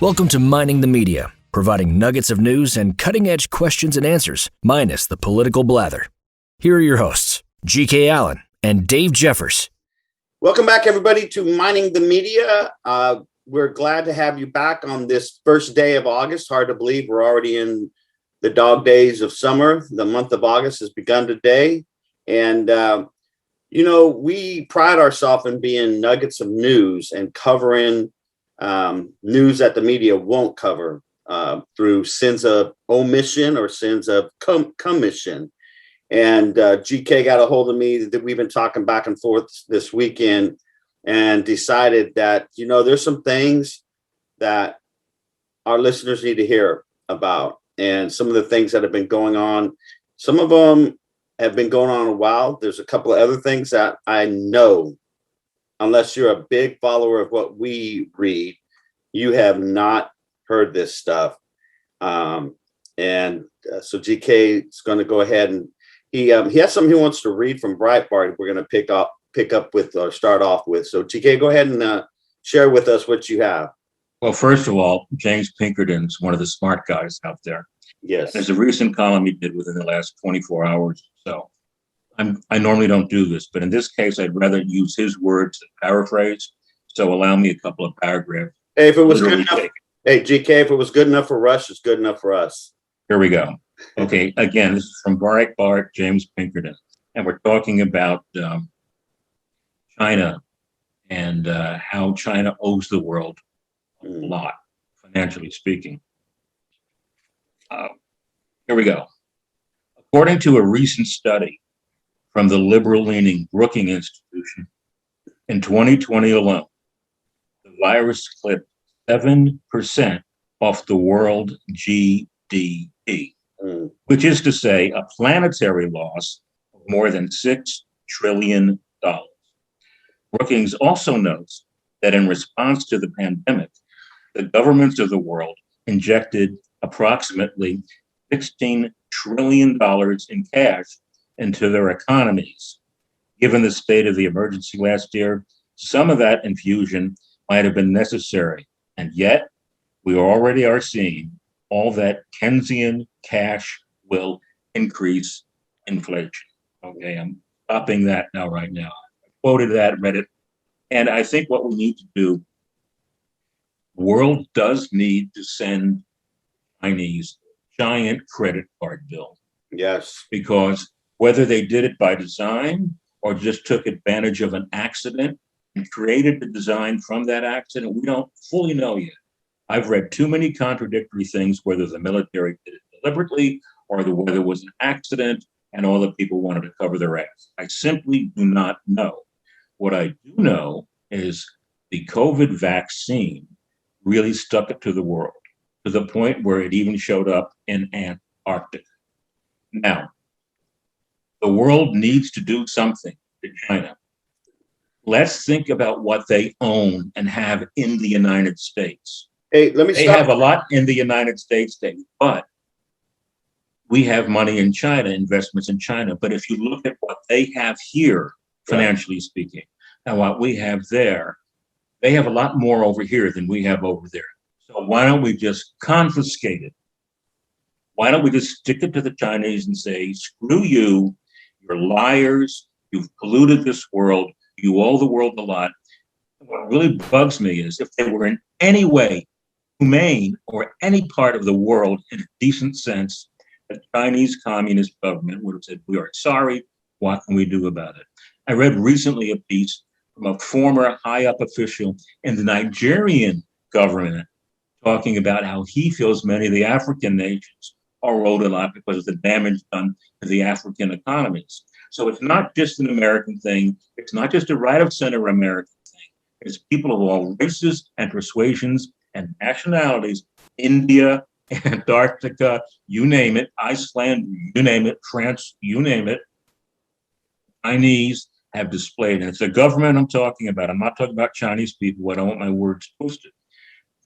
Welcome to Mining the Media, providing nuggets of news and cutting-edge questions and answers, minus the political blather. Here are your hosts, G.K. Allen and Dave Jeffers. Welcome back, everybody, to Mining the Media. We're glad to have you back on this first day of August. Hard to believe we're already in the dog days of summer. The month of August has begun today. And, we pride ourselves in being nuggets of news and covering news that the media won't cover through sins of omission or sins of commission. And GK got a hold of me that we've been talking back and forth this weekend and decided that, there's some things that our listeners need to hear about. And some of the things that have been going on, some of them have been going on a while. There's a couple of other things that I know, unless you're a big follower of what we read, you have not heard this stuff. So GK is going to go ahead and he has something he wants to read from Breitbart. We're going to pick up with or start off with. So GK, go ahead and share with us what you have. Well, first of all, James Pinkerton's one of the smart guys out there. Yes. There's a recent column he did within the last 24 hours or so. I normally don't do this, but in this case, I'd rather use his words than paraphrase. So allow me a couple of paragraphs. Hey, if it was good enough, hey, GK, if it was good enough for Rush, it's good enough for us. Here we go. Okay, again, this is from Breitbart, James Pinkerton. And we're talking about China and how China owes the world a lot, financially speaking. Here we go. According to a recent study from the liberal-leaning Brookings Institution, in 2020 alone, the virus clipped 7% off the world GDP, which is to say a planetary loss of more than $6 trillion. Brookings also notes that in response to the pandemic, the governments of the world injected approximately $16 trillion in cash into their economies. Given the state of the emergency last year, some of that infusion might have been necessary. And yet, we already are seeing all that Keynesian cash will increase inflation. Okay, I'm stopping that right now. I quoted that, read it. And I think what we need to do, the world does need to send Chinese giant credit card bill. Yes. Because whether they did it by design or just took advantage of an accident and created the design from that accident, we don't fully know yet. I've read too many contradictory things, whether the military did it deliberately or whether it was an accident and all the people wanted to cover their ass. I simply do not know. What I do know is the COVID vaccine really stuck it to the world, to the point where it even showed up in Antarctica. Now, the world needs to do something to China. Let's think about what they own and have in the United States. Hey, let me They stop. have a lot in the United States, but we have money in China, investments in China. But if you look at what they have here, financially speaking, and what we have there, they have a lot more over here than we have over there. So why don't we just confiscate it? Why don't we just stick it to the Chinese and say, screw you, you're liars, you've polluted this world, you owe the world a lot. What really bugs me is if they were in any way humane or any part of the world in a decent sense, the Chinese Communist government would have said, we are sorry, what can we do about it? I read recently a piece from a former high-up official in the Nigerian government talking about how he feels many of the African nations are owed a lot because of the damage done to the African economies. So it's not just an American thing. It's not just a right-of-center American thing. It's people of all races and persuasions and nationalities, India, Antarctica, you name it, Iceland, you name it, France, you name it, Chinese have displayed. And it's the government I'm talking about. I'm not talking about Chinese people. I don't want my words twisted.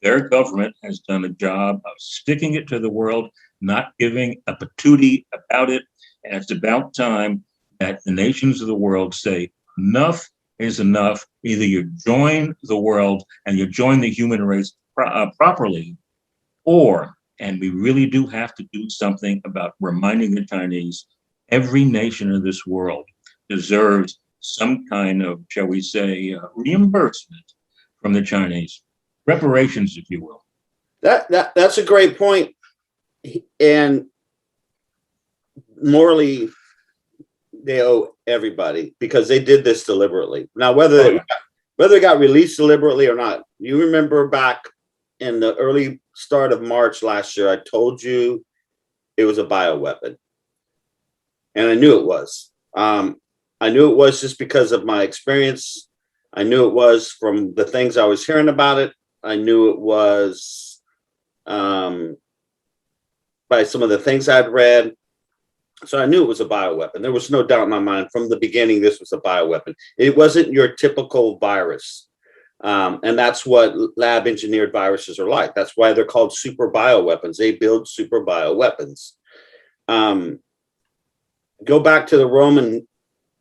Their government has done a job of sticking it to the world, not giving a patootie about it. And it's about time that the nations of the world say, enough is enough. Either you join the world and you join the human race properly, and we really do have to do something about reminding the Chinese, every nation in this world deserves some kind of, shall we say, reimbursement from the Chinese, reparations, if you will. That's a great point. And morally, they owe everybody because they did this deliberately. Now, whether it got released deliberately or not, you remember back in the early start of March last year, I told you it was a bioweapon. And I knew it was. I knew it was just because of my experience. I knew it was from the things I was hearing about it. I knew it was by some of the things I'd read. So I knew it was a bioweapon. There was no doubt in my mind from the beginning this was a bioweapon. It wasn't your typical virus. And that's what lab engineered viruses are like. That's why they're called super bioweapons. They build super bioweapons. Go back to the Roman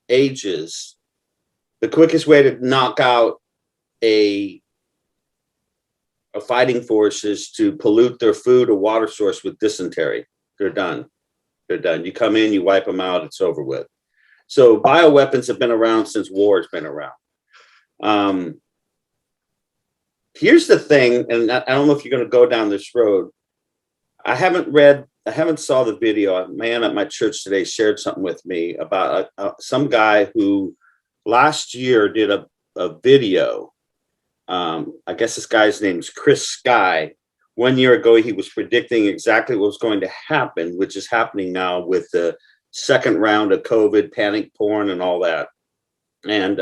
ages. The quickest way to knock out a fighting force is to pollute their food or water source with dysentery. They're done. They're done. You come in, you wipe them out, it's over with. So bioweapons have been around since war has been around. Here's the thing, and I don't know if you're going to go down this road. I haven't saw the video. A man at my church today shared something with me about some guy who last year did a video. I guess this guy's name is Chris Sky. 1 year ago, he was predicting exactly what was going to happen, which is happening now with the second round of COVID, panic porn, and all that. And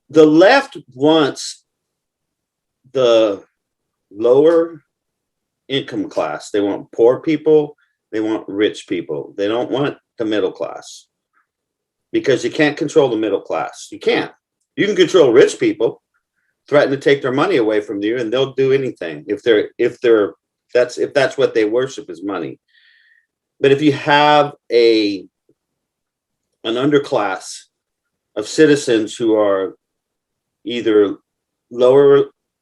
the left wants the lower income class. They want poor people. They want rich people. They don't want the middle class because you can't control the middle class. You can't. You can control rich people, threaten to take their money away from you, and they'll do anything if that's what they worship is money. But if you have an underclass of citizens who are either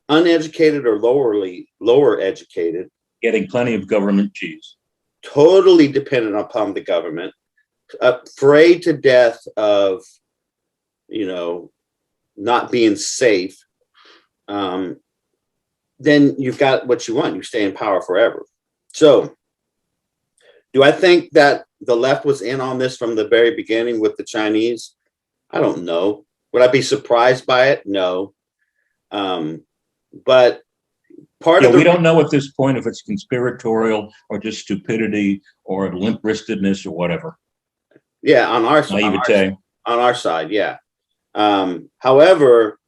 uneducated or lower educated, getting plenty of government cheese, totally dependent upon the government, afraid to death of, not being safe, then you've got what you want. You stay in power forever. So do I think that the left was in on this from the very beginning with the Chinese? I don't know. Would I be surprised by it? No. But we don't know at this point if it's conspiratorial or just stupidity or limp-wristedness or whatever. Yeah, on our side, yeah. However,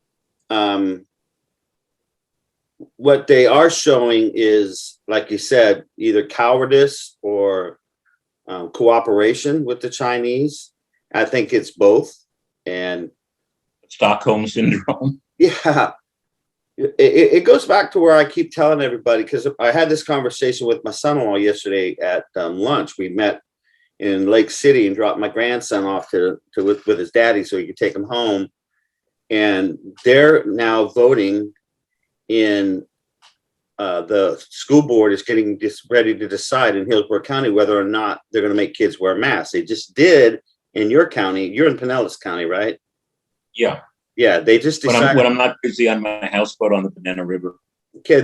what they are showing is, like you said, either cowardice or cooperation with the Chinese. I think it's both. And Stockholm syndrome. Yeah. It goes back to where I keep telling everybody, because I had this conversation with my son-in-law yesterday at lunch. We met in Lake City and dropped my grandson off with his daddy so he could take him home. And they're now voting in the school board is getting ready to decide in Hillsborough County whether or not they're going to make kids wear masks. They just did in your county. You're in Pinellas County, right? Yeah. Yeah, they just decided when I'm not busy on my houseboat on the Banana River. Okay,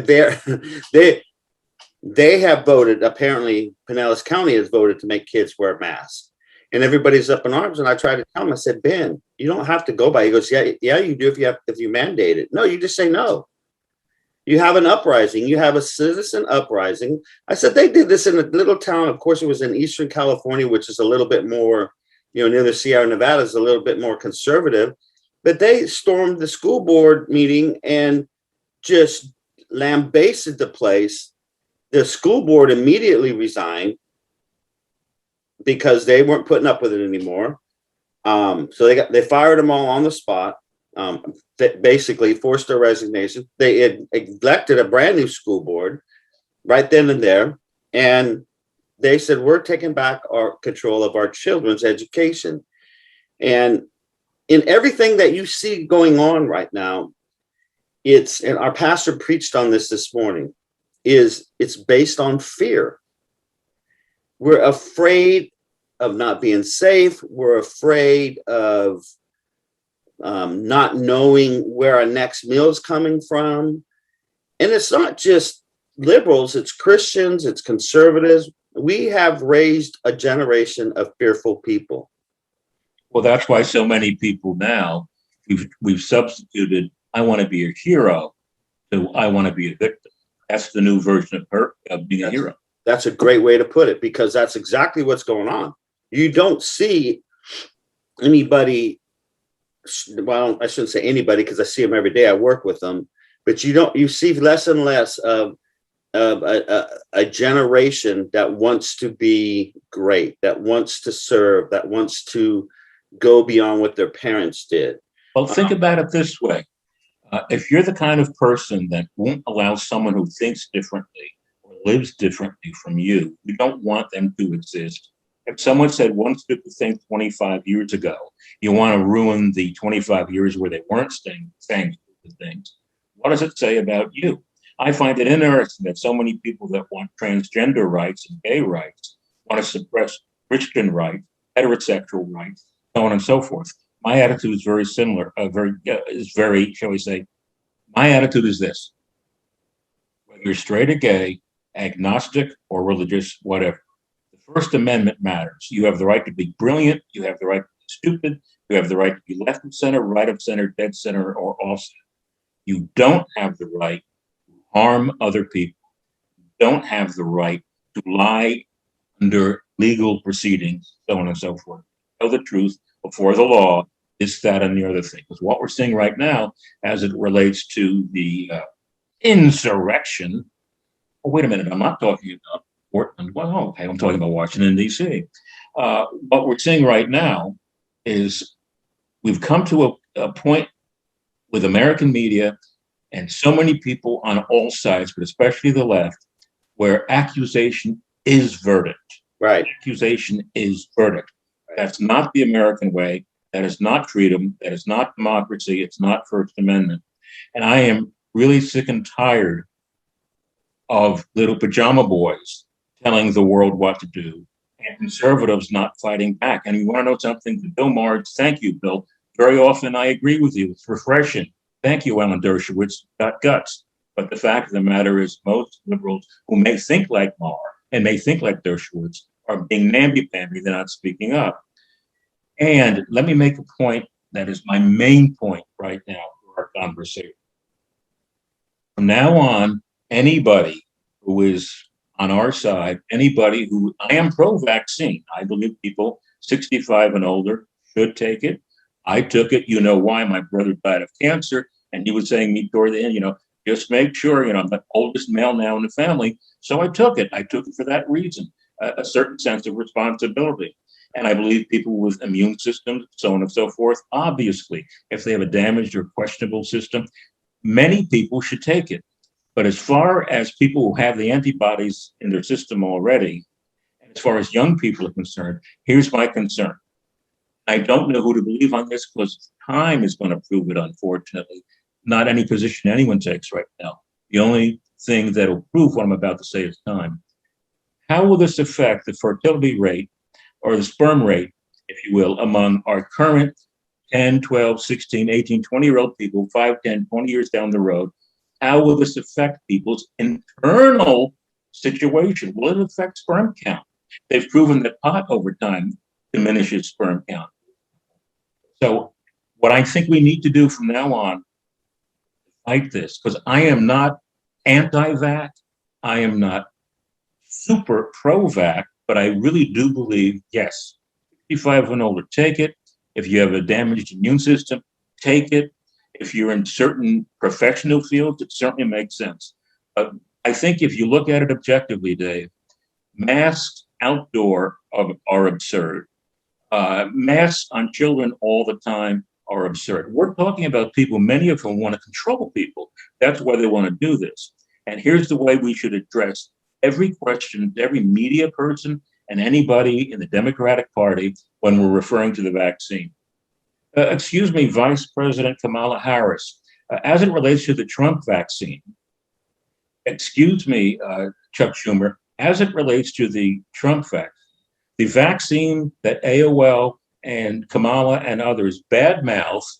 they have voted. Apparently, Pinellas County has voted to make kids wear masks, and everybody's up in arms. And I tried to tell him, I said, Ben, you don't have to go by. He goes, yeah, you do if you mandate it. No, you just say no. You have an uprising. You have a citizen uprising. I said they did this in a little town. Of course, it was in Eastern California, which is a little bit more, near the Sierra Nevada, is a little bit more conservative. But they stormed the school board meeting and just lambasted the place. The school board immediately resigned because they weren't putting up with it anymore. So they fired them all on the spot. They basically forced their resignation. They had elected a brand new school board right then and there, and they said, we're taking back our control of our children's education. And in everything that you see going on right now, and our pastor preached on this morning, it's based on fear. We're afraid of not being safe. We're afraid of not knowing where our next meal is coming from. And it's not just liberals, it's Christians, it's conservatives. We have raised a generation of fearful people. Well, that's why so many people now, we've substituted, I want to be a hero, to I want to be a victim. That's the new version of being a hero. That's a great way to put it, because that's exactly what's going on. You don't see anybody, well, I shouldn't say anybody because I see them every day. I work with them, but you see less and less of a generation that wants to be great, that wants to serve, that wants to go beyond what their parents did. Well, think about it this way. If you're the kind of person that won't allow someone who thinks differently or lives differently from you, you don't want them to exist. If someone said one stupid thing 25 years ago, you want to ruin the 25 years where they weren't saying stupid things. What does it say about you? I find it interesting that so many people that want transgender rights and gay rights want to suppress Christian rights, heterosexual rights, so on and so forth. My attitude is very similar, shall we say, my attitude is this: whether you're straight or gay, agnostic or religious, whatever, the First Amendment matters. You have the right to be brilliant, you have the right to be stupid, you have the right to be left of center, right of center, dead center, or off center. You don't have the right to harm other people. You don't have the right to lie under legal proceedings, so on and so forth. Tell the truth before the law, this, that, and the other thing. Because what we're seeing right now, as it relates to the insurrection, oh, wait a minute, I'm not talking about Portland. Well, okay, I'm talking about Washington, D.C. What we're seeing right now is we've come to a point with American media and so many people on all sides, but especially the left, where accusation is verdict. Right. Accusation is verdict. That's not the American way. That is not freedom. That is not democracy. It's not First Amendment. And I am really sick and tired of little pajama boys telling the world what to do and conservatives not fighting back. And you want to know something? Bill Maher, thank you, Bill. Very often I agree with you. It's refreshing. Thank you, Alan Dershowitz. Got guts. But the fact of the matter is most liberals who may think like Maher and may think like Dershowitz are being namby-pamby. They're not speaking up. And let me make a point that is my main point right now for our conversation. From now on, anybody who is on our side, anybody who, I am pro-vaccine. I believe people 65 and older should take it. I took it. You know why? My brother died of cancer, and he was saying me toward the end, just make sure, I'm the oldest male now in the family. So I took it. I took it for that reason, a certain sense of responsibility. And I believe people with immune systems, so on and so forth, obviously, if they have a damaged or questionable system, many people should take it. But as far as people who have the antibodies in their system already, and as far as young people are concerned, here's my concern. I don't know who to believe on this because time is going to prove it, unfortunately. Not any position anyone takes right now. The only thing that will prove what I'm about to say is time. How will this affect the fertility rate or the sperm rate, if you will, among our current 10, 12, 16, 18, 20-year-old people, 5, 10, 20 years down the road? How will this affect people's internal situation? Will it affect sperm count? They've proven that pot over time diminishes sperm count. So what I think we need to do from now on, fight this, because I am not anti-vax, I am not super pro-vax, but I really do believe, yes, 65 and older, take it. If you have a damaged immune system, take it. If you're in certain professional fields, it certainly makes sense. I think if you look at it objectively, Dave, masks outdoor are absurd. Masks on children all the time are absurd. We're talking about people, many of whom want to control people. That's why they want to do this. And here's the way we should address every question, every media person and anybody in the Democratic Party when we're referring to the vaccine. Excuse me, Vice President Kamala Harris, As it relates to the Trump vaccine, excuse me, Chuck Schumer, as it relates to the Trump vaccine, the vaccine that AOL and Kamala and others badmouthed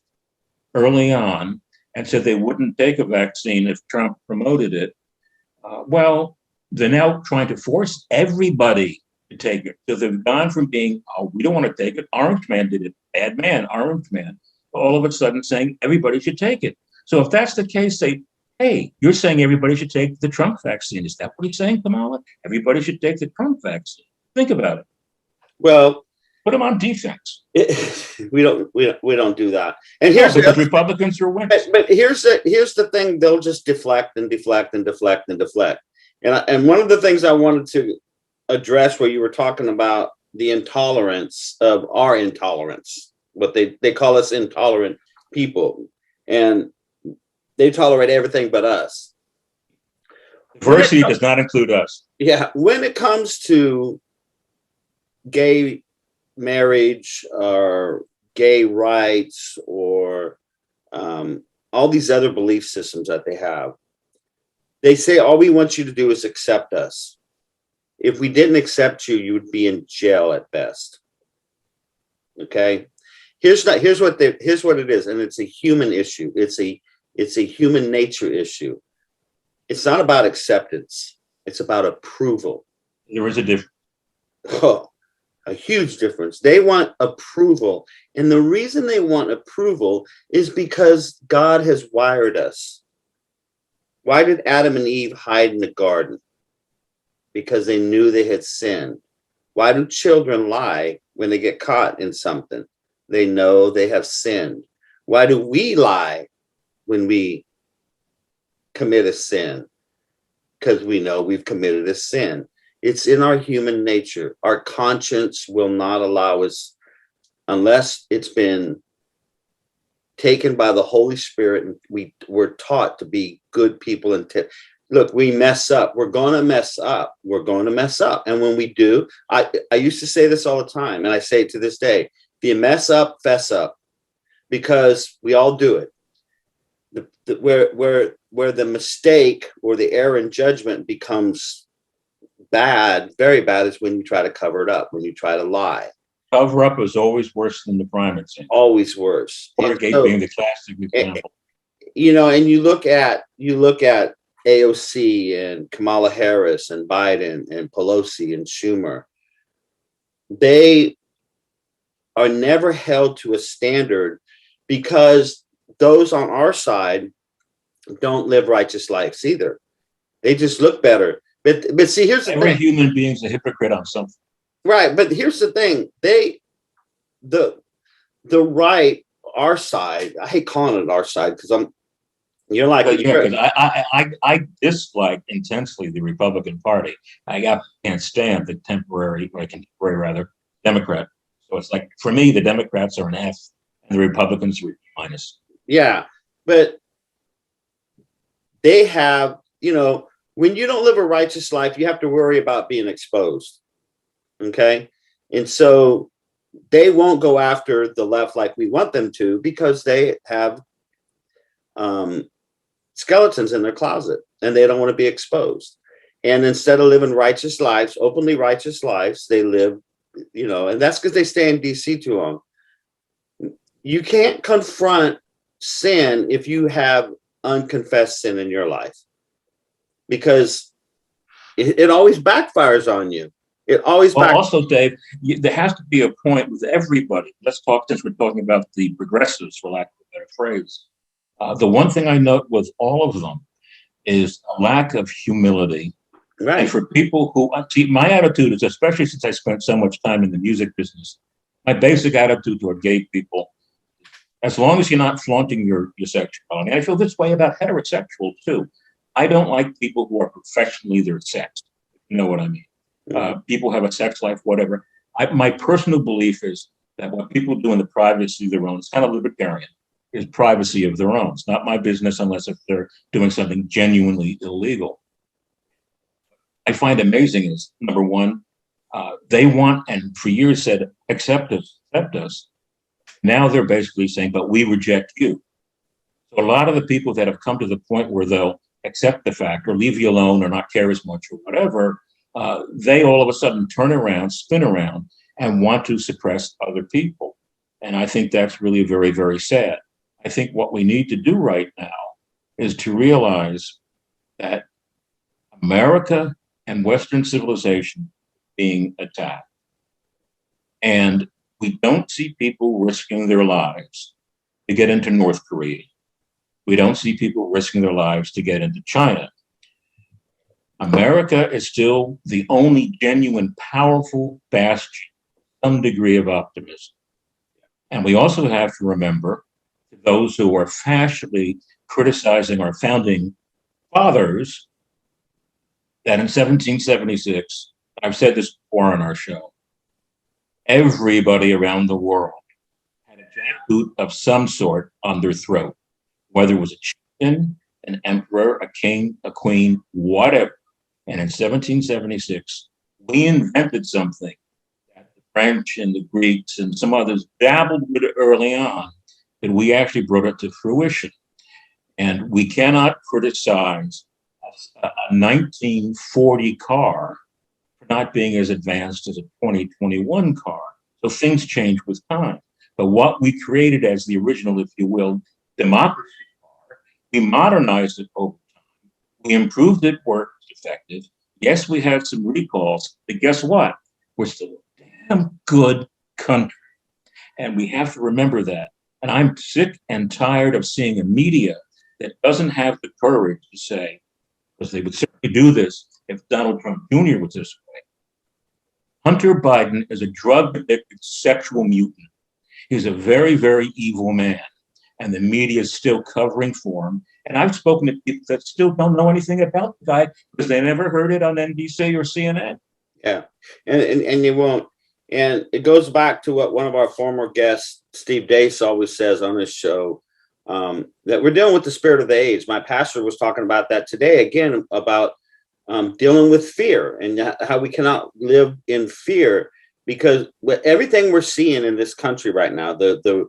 early on and said they wouldn't take a vaccine if Trump promoted it. Well, they're now trying to force everybody to take it. So they've gone from being, oh, we don't want to take it. Orange Man did it. Bad man, Orange Man. All of a sudden saying everybody should take it. So if that's the case, say, hey, you're saying everybody should take the Trump vaccine. Is that what he's saying, Kamala? Everybody should take the Trump vaccine. Think about it. Well, put them on defense. We don't do that. And here's because Republicans are winners. But here's the thing: they'll just deflect and deflect and deflect and deflect. And one of the things I wanted to address, where you were talking about the intolerance of our intolerance, what they call us intolerant people, and they tolerate everything but us. Diversity does not include us. Yeah, when it comes to gay marriage or gay rights or all these other belief systems that they have, they say all we want you to do is accept us. If we didn't accept you, you would be in jail at best. Okay, here's what it is, and it's a human issue. It's a human nature issue. It's not about acceptance. It's about approval. There is a difference. Oh, a huge difference. They want approval. And the reason they want approval is because God has wired us. Why did Adam and Eve hide in the garden? Because they knew they had sinned. Why do children lie when they get caught in something? They know they have sinned. Why do we lie when we commit a sin? Because we know we've committed a sin. It's in our human nature. Our conscience will not allow us, unless it's been taken by the Holy Spirit, and we're taught to be good people. And look, we mess up. We're going to mess up. We're going to mess up. And when we do, I used to say this all the time, and I say it to this day: if you mess up, fess up, because we all do it. Where the mistake or the error in judgment becomes bad, very bad, is when you try to cover it up, when you try to lie. Cover up is always worse than the crime, it seems. Always worse. Watergate being the classic example. And you look at AOC and Kamala Harris and Biden and Pelosi and Schumer. They are never held to a standard because those on our side don't live righteous lives either. They just look better. But see, here's the thing. Every human being's a hypocrite on something. Right, but here's the thing. The right, our side, I hate calling it our side because I dislike intensely the Republican Party. I can't stand the contemporary Democrat. So it's like, for me, the Democrats are an F and the Republicans are minus. Yeah, but they have, when you don't live a righteous life, you have to worry about being exposed. Okay. And so they won't go after the left like we want them to, because they have skeletons in their closet and they don't want to be exposed. And instead of living righteous lives, openly righteous lives, they live, and that's because they stay in DC too long. You can't confront sin if you have unconfessed sin in your life, because it always backfires on you. It always backfires. Also, Dave, there has to be a point with everybody. Let's talk, since we're talking about the progressives, for lack of a better phrase. The one thing I note with all of them is a lack of humility. Right. And for people who, see, my attitude is, especially since I spent so much time in the music business, my basic attitude toward gay people, as long as you're not flaunting your sexuality. And I feel this way about heterosexuals too. I don't like people who are professionally their sex. You know what I mean? Mm-hmm. People have a sex life, whatever. My personal belief is that what people do in the privacy of their own, it's kind of libertarian, is privacy of their own. It's not my business unless if they're doing something genuinely illegal. I find amazing is, number one, they want, and for years said, accept us. Now they're basically saying, but we reject you. So a lot of the people that have come to the point where they'll accept the fact or leave you alone or not care as much or whatever, they all of a sudden turn around, spin around, and want to suppress other people. And I think that's really very, very sad. I think what we need to do right now is to realize that America and Western civilization being attacked. And we don't see people risking their lives to get into North Korea. We don't see people risking their lives to get into China. America is still the only genuine, powerful bastion of some degree of optimism. And we also have to remember those who are fashionably criticizing our founding fathers that in 1776, I've said this before on our show, everybody around the world had a jackboot of some sort on their throat, whether it was a chieftain, an emperor, a king, a queen, whatever. And in 1776, we invented something that the French and the Greeks and some others dabbled with it early on, that we actually brought it to fruition. And we cannot criticize a 1940 car for not being as advanced as a 2021 car. So things change with time. But what we created as the original, if you will, democracy car, we modernized it over time. We improved it, worked effective. Yes, we had some recalls, but guess what? We're still a damn good country. And we have to remember that. And I'm sick and tired of seeing a media that doesn't have the courage to say, because they would certainly do this if Donald Trump Jr. was this way. Hunter Biden is a drug-addicted sexual mutant. He's a very, very evil man. And the media is still covering for him. And I've spoken to people that still don't know anything about the guy because they never heard it on NBC or CNN. Yeah, and you won't. And it goes back to what one of our former guests, Steve Dace, always says on this show, that we're dealing with the spirit of the age. My pastor was talking about that today, again, about dealing with fear and how we cannot live in fear, because everything we're seeing in this country right now, the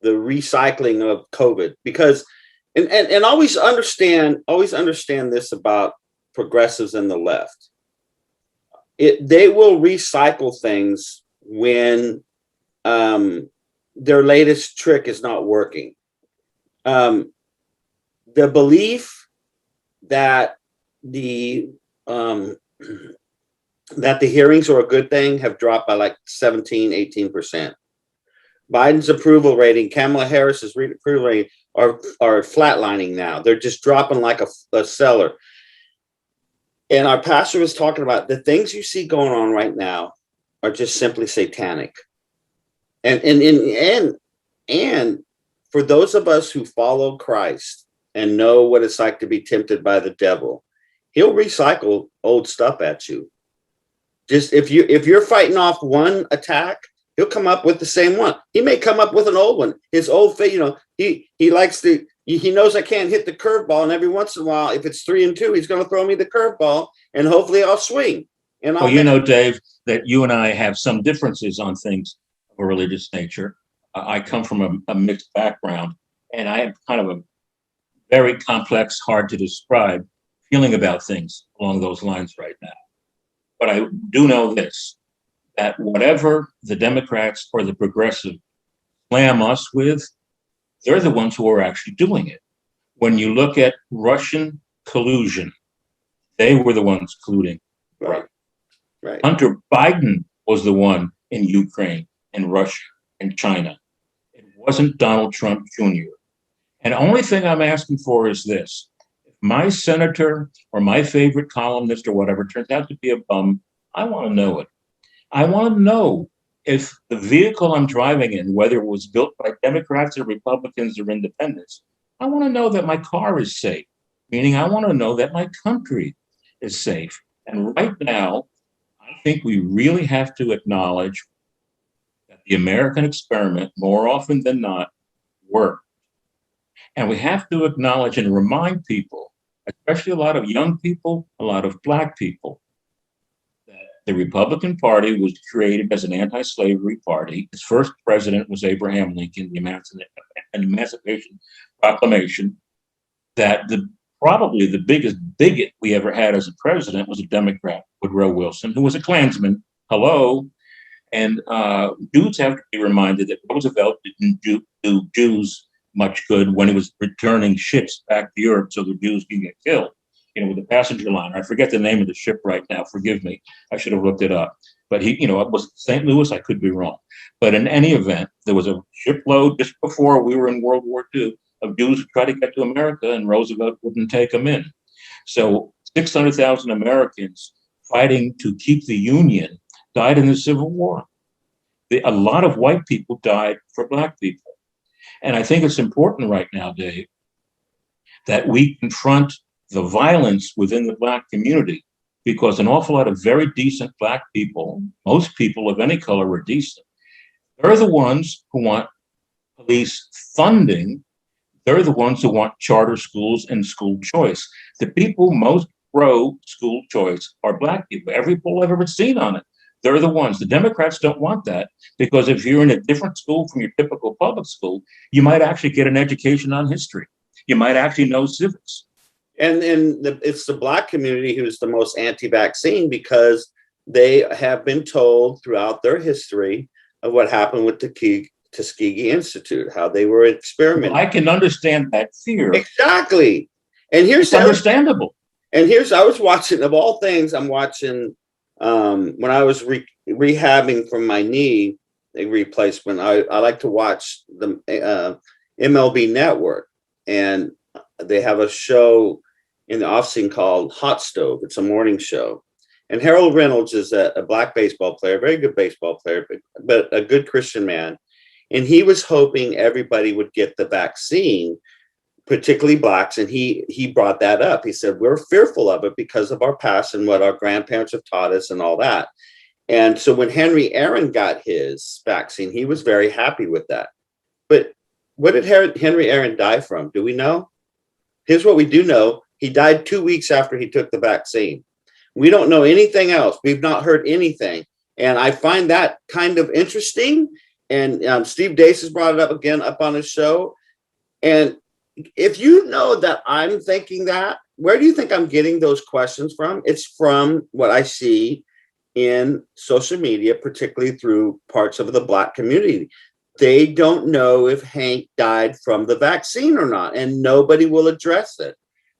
recycling of COVID, because and always understand this about progressives and the left. They will recycle things when their latest trick is not working. The belief that the hearings are a good thing have dropped by like 18%. Biden's approval rating, Kamala Harris's approval rating are flatlining now. They're just dropping like a cellar. And our pastor was talking about the things you see going on right now are just simply satanic. And for those of us who follow Christ and know what it's like to be tempted by the devil, he'll recycle old stuff at you. Just if you're fighting off one attack, he'll come up with the same one. He may come up with an old one. His old faith, he likes to. He knows I can't hit the curveball, and every once in a while, if it's 3-2, he's going to throw me the curveball, and hopefully I'll swing. And Dave, that you and I have some differences on things of a religious nature. I come from a mixed background, and I have kind of a very complex, hard to describe feeling about things along those lines right now. But I do know this, that whatever the Democrats or the progressive slam us with, they're the ones who are actually doing it. When you look at Russian collusion, they were the ones colluding. Right. Hunter Biden was the one in Ukraine and Russia and China. It wasn't Donald Trump Jr. And the only thing I'm asking for is this. If my senator or my favorite columnist or whatever turns out to be a bum, I want to know it. I want to know if the vehicle I'm driving in, whether it was built by Democrats or Republicans or independents, I want to know that my car is safe, meaning I want to know that my country is safe. And right now, I think we really have to acknowledge that the American experiment, more often than not, worked. And we have to acknowledge and remind people, especially a lot of young people, a lot of Black people, the Republican Party was created as an anti-slavery party. Its first president was Abraham Lincoln, the and Emancipation Proclamation, that probably the biggest bigot we ever had as a president was a Democrat, Woodrow Wilson, who was a Klansman. Hello. And dudes have to be reminded that Roosevelt didn't do Jews much good when he was returning ships back to Europe so the Jews can get killed, with the passenger liner. I forget the name of the ship right now. Forgive me. I should have looked it up. But it was St. Louis. I could be wrong. But in any event, there was a shipload just before we were in World War II of Jews who tried to get to America, and Roosevelt wouldn't take them in. So 600,000 Americans fighting to keep the Union died in the Civil War. A lot of white people died for Black people. And I think it's important right now, Dave, that we confront the violence within the Black community, because an awful lot of very decent Black people, most people of any color are decent. They're the ones who want police funding. They're the ones who want charter schools and school choice. The people most pro school choice are Black people. Every poll I've ever seen on it, they're the ones. The Democrats don't want that, because if you're in a different school from your typical public school, you might actually get an education on history. You might actually know civics. And it's the Black community who's the most anti-vaccine, because they have been told throughout their history of what happened with the Tuskegee Institute, how they were experimenting. Well, I can understand that fear. Exactly. And here's understandable. And I was watching, of all things, I'm watching when I was rehabbing from my knee, a replacement. I like to watch the MLB Network, and they have a show in the off scene called Hot Stove. It's a morning show. And Harold Reynolds is a Black baseball player, very good baseball player, but a good Christian man. And he was hoping everybody would get the vaccine, particularly Blacks. And he brought that up. He said, we're fearful of it because of our past and what our grandparents have taught us and all that. And so when Henry Aaron got his vaccine, he was very happy with that. But what did Henry Aaron die from? Do we know? Here's what we do know. He died 2 weeks after he took the vaccine. We don't know anything else. We've not heard anything. And I find that kind of interesting. And Steve Deace has brought it up again up on his show. And if you know that I'm thinking that, where do you think I'm getting those questions from? It's from what I see in social media, particularly through parts of the Black community. They don't know if Hank died from the vaccine or not, and nobody will address it.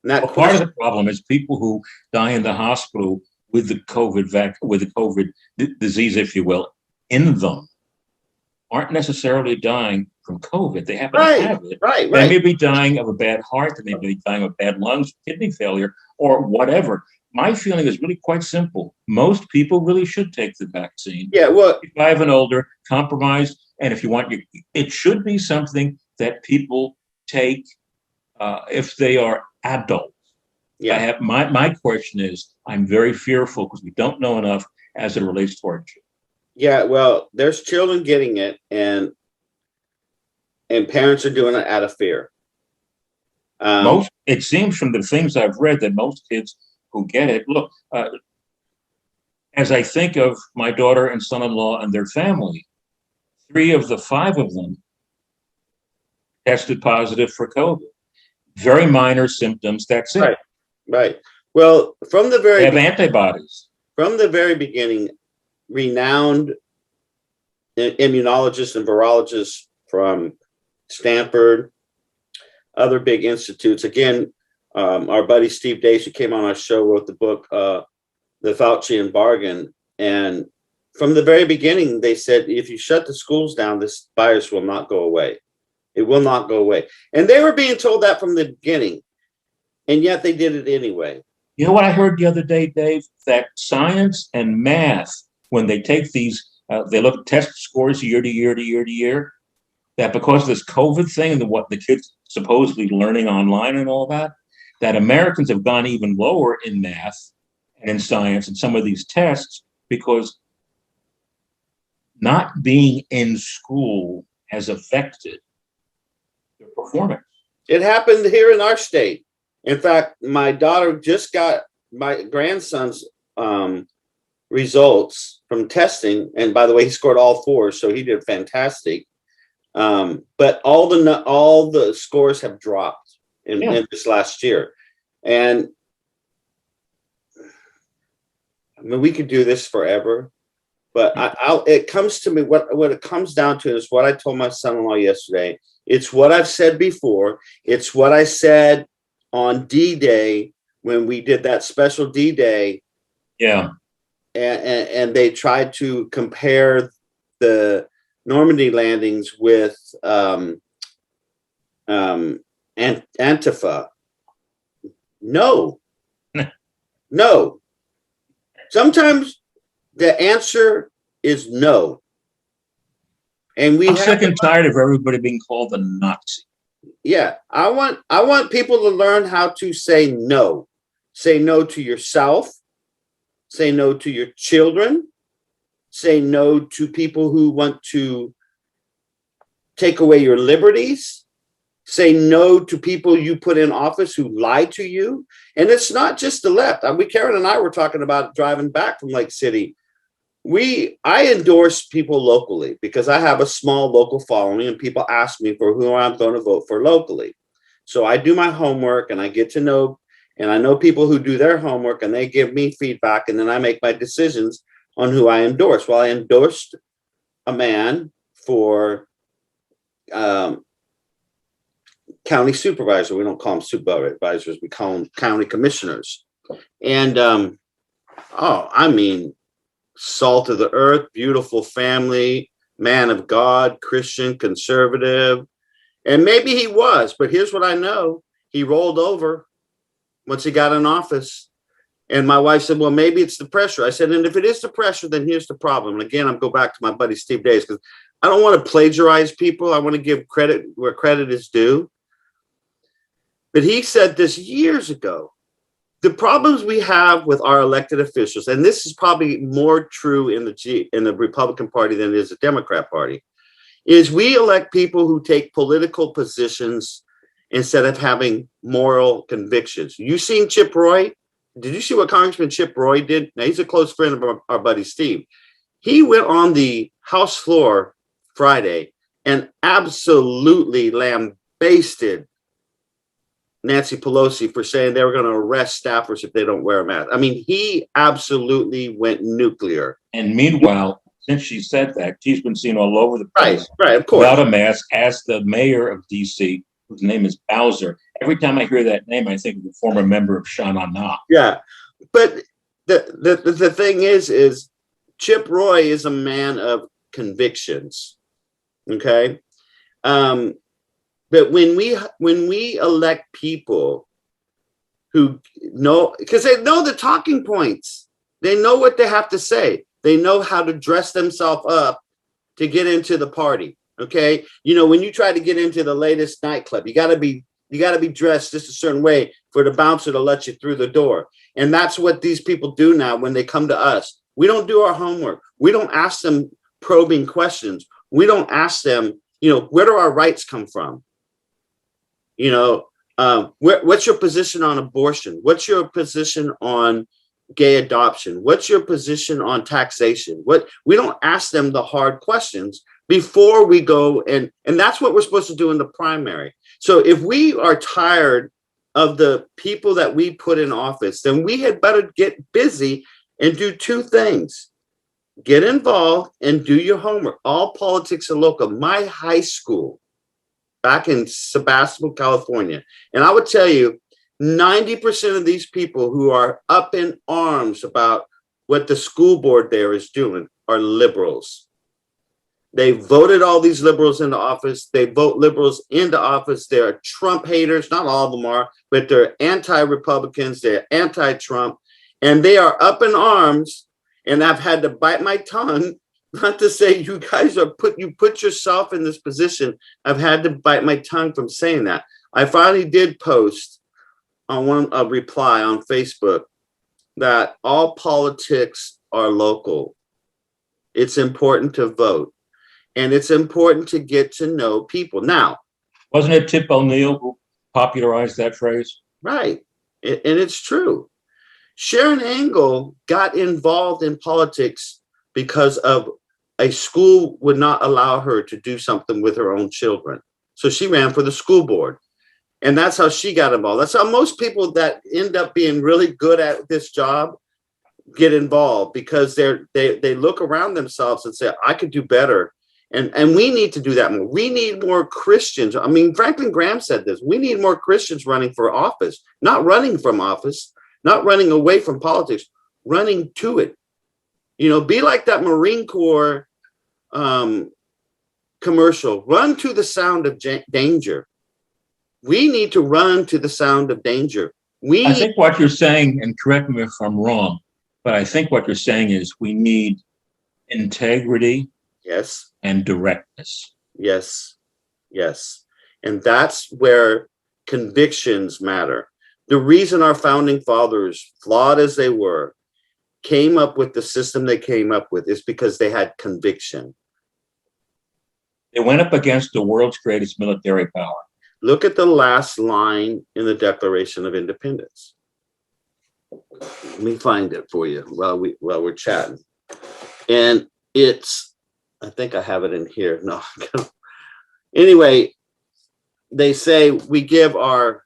Part of the problem is people who die in the hospital with the COVID disease, if you will, in them, aren't necessarily dying from COVID. They happen to have it. Right. They may be dying of a bad heart. They may be dying of bad lungs, kidney failure, or whatever. My feeling is really quite simple. Most people really should take the vaccine. Yeah, well, 55 and older, compromised, and if you want, it should be something that people take if they are adults. Yeah. My question is, I'm very fearful because we don't know enough as it relates to our children. Yeah, well, there's children getting it, and parents are doing it out of fear. It seems from the things I've read that most kids who get it, look, as I think of my daughter and son-in-law and their family, 3 of the 5 of them tested positive for COVID. Very minor symptoms. That's it. Right. Well, they have antibodies. From the very beginning, renowned immunologists and virologists from Stanford, other big institutes. Again, our buddy Steve Deace, who came on our show, wrote the book, The Faucian Bargain. And from the very beginning, they said, if you shut the schools down, this virus will not go away. It will not go away. And they were being told that from the beginning. And yet they did it anyway. You know what I heard the other day, Dave? That science and math, when they take these, they look at test scores year to year to year to year, that because of this COVID thing and what the kids supposedly learning online and all that, that Americans have gone even lower in math and in science and some of these tests because not being in school has affected their performance. It happened here in our state. In fact, my daughter just got my grandson's results from testing. And by the way, he scored all 4, so he did fantastic. But all the scores have dropped in this last year. And I mean, we could do this forever, but it comes to me, what it comes down to is what I told my son-in-law yesterday. It's what I've said before. It's what I said on D-Day when we did that special D-Day. Yeah. And they tried to compare the Normandy landings with Antifa. No. No. Sometimes the answer is no. And I'm sick and tired of everybody being called a Nazi. Yeah, I want people to learn how to say no. Say no to yourself. Say no to your children. Say no to people who want to take away your liberties. Say no to people you put in office who lie to you. And it's not just the left. Karen and I were talking about driving back from Lake City. I endorse people locally because I have a small local following and people ask me for who I'm going to vote for locally. So I do my homework and I get to know, and I know people who do their homework and they give me feedback, and then I make my decisions on who I endorse. Well, I endorsed a man for county supervisor. We don't call them supervisors. We call them county commissioners. And, I mean, salt of the earth, beautiful family, man of God, Christian, conservative. And maybe he was, but here's what I know. He rolled over once he got in office. And my wife said, well, maybe it's the pressure. I said, and if it is the pressure, then here's the problem. And again, I'm go back to my buddy Steve Days, because I don't want to plagiarize people. I want to give credit where credit is due. But he said this years ago. The problems we have with our elected officials, and this is probably more true in the Republican Party than it is the Democrat Party, is we elect people who take political positions instead of having moral convictions. You seen Chip Roy? Did you see what Congressman Chip Roy did? Now, he's a close friend of our buddy Steve. He went on the House floor Friday and absolutely lambasted Nancy Pelosi for saying they were going to arrest staffers if they don't wear a mask. I mean, he absolutely went nuclear. And meanwhile, since she said that, she's been seen all over the place. Right, of course. Without a mask, as the mayor of D.C., whose name is Bowser. Every time I hear that name, I think of the former member of Shana Na. Yeah, but the thing is Chip Roy is a man of convictions. Okay. But when we elect people who know, because they know the talking points, they know what they have to say, they know how to dress themselves up to get into the party. Okay, you know, when you try to get into the latest nightclub, you gotta be dressed just a certain way for the bouncer to let you through the door. And that's what these people do now when they come to us. We don't do our homework. We don't ask them probing questions. We don't ask them, you know, where do our rights come from? You know, what's your position on abortion? What's your position on gay adoption? What's your position on taxation? We don't ask them the hard questions before we go, and that's what we're supposed to do in the primary. So if we are tired of the people that we put in office, then we had better get busy and do two things. Get involved and do your homework. All politics are local. My high school back in Sebastopol, California. And I would tell you, 90% of these people who are up in arms about what the school board there is doing are liberals. They voted all these liberals into office. They vote liberals into office. They're Trump haters. Not all of them are, but they're anti-Republicans. They're anti-Trump. And they are up in arms. And I've had to bite my tongue not to say you guys you put yourself in this position. I've had to bite my tongue from saying that. I finally did post on a reply on Facebook that all politics are local. It's important to vote, and it's important to get to know people. Now, wasn't it Tip O'Neill who popularized that phrase? Right, and it's true. Sharon Angle got involved in politics because of a school would not allow her to do something with her own children. So she ran for the school board. And that's how she got involved. That's how most people that end up being really good at this job get involved, because they look around themselves and say, I could do better. And we need to do that more. We need more Christians. I mean, Franklin Graham said this. We need more Christians running for office, not running from office, not running away from politics, running to it. You know, be like that Marine Corps commercial. Run to the sound of danger. We need to run to the sound of danger. I think what you're saying, and correct me if I'm wrong, but I think what you're saying is we need integrity. Yes. And directness. Yes. Yes. And that's where convictions matter. The reason our founding fathers, flawed as they were, came up with the system they came up with is because they had conviction. They went up against the world's greatest military power. Look at the last line in the Declaration of Independence. Let me find it for you while we're chatting. And it's, I think I have it in here. No. Anyway, they say we give our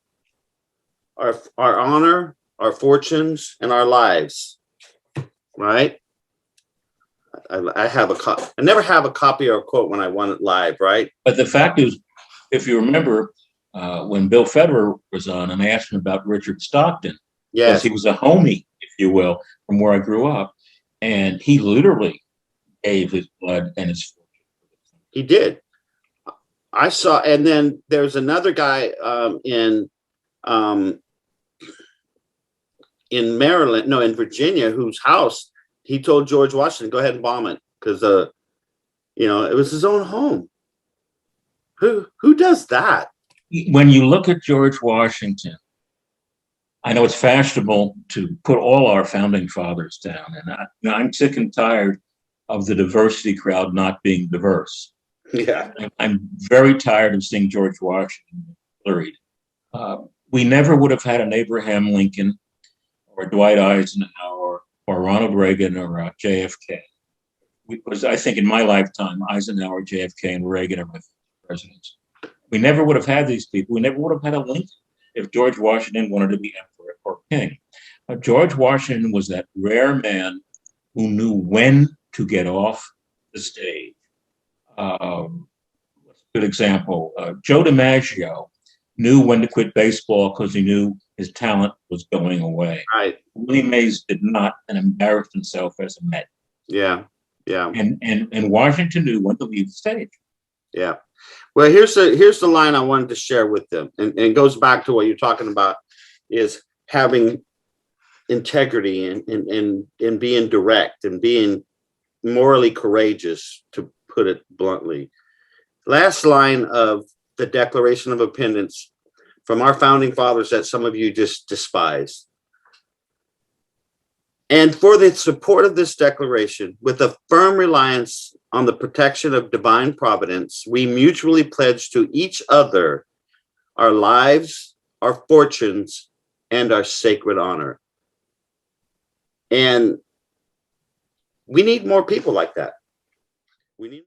honor, our fortunes, and our lives. Right? I have a copy. I never have a copy or a quote when I want it live, right? But the fact is, if you remember, when Bill Federer was on, and I asked him about Richard Stockton, yes, because he was a homie, if you will, from where I grew up, and he literally gave his blood and his fortune. He did. I saw, and then there's another guy in Maryland, no, in Virginia, whose house he told George Washington, go ahead and bomb it, because you know, it was his own home. Who does that? When you look at George Washington, I know it's fashionable to put all our founding fathers down, and I'm sick and tired of the diversity crowd not being diverse. Yeah. I'm very tired of seeing George Washington blurred. We never would have had an Abraham Lincoln or Dwight Eisenhower or Ronald Reagan or JFK. Because I think in my lifetime, Eisenhower, JFK, and Reagan are my presidents. We never would have had these people. We never would have had a Lincoln if George Washington wanted to be emperor or king. George Washington was that rare man who knew when to get off the stage. Good example, Joe DiMaggio knew when to quit baseball because he knew his talent was going away. Right. Willie Mays did not, and embarrassed himself as a Met. Yeah. Yeah. And Washington knew when to leave the stage. Yeah. Well, here's the line I wanted to share with them, and it goes back to what you're talking about, is having integrity and being direct and being morally courageous, to put it bluntly. Last line of the Declaration of Independence from our founding fathers that some of you just despise. And for the support of this declaration, with a firm reliance on the protection of divine providence, we mutually pledge to each other our lives, our fortunes, and our sacred honor. And we need more people like that. We need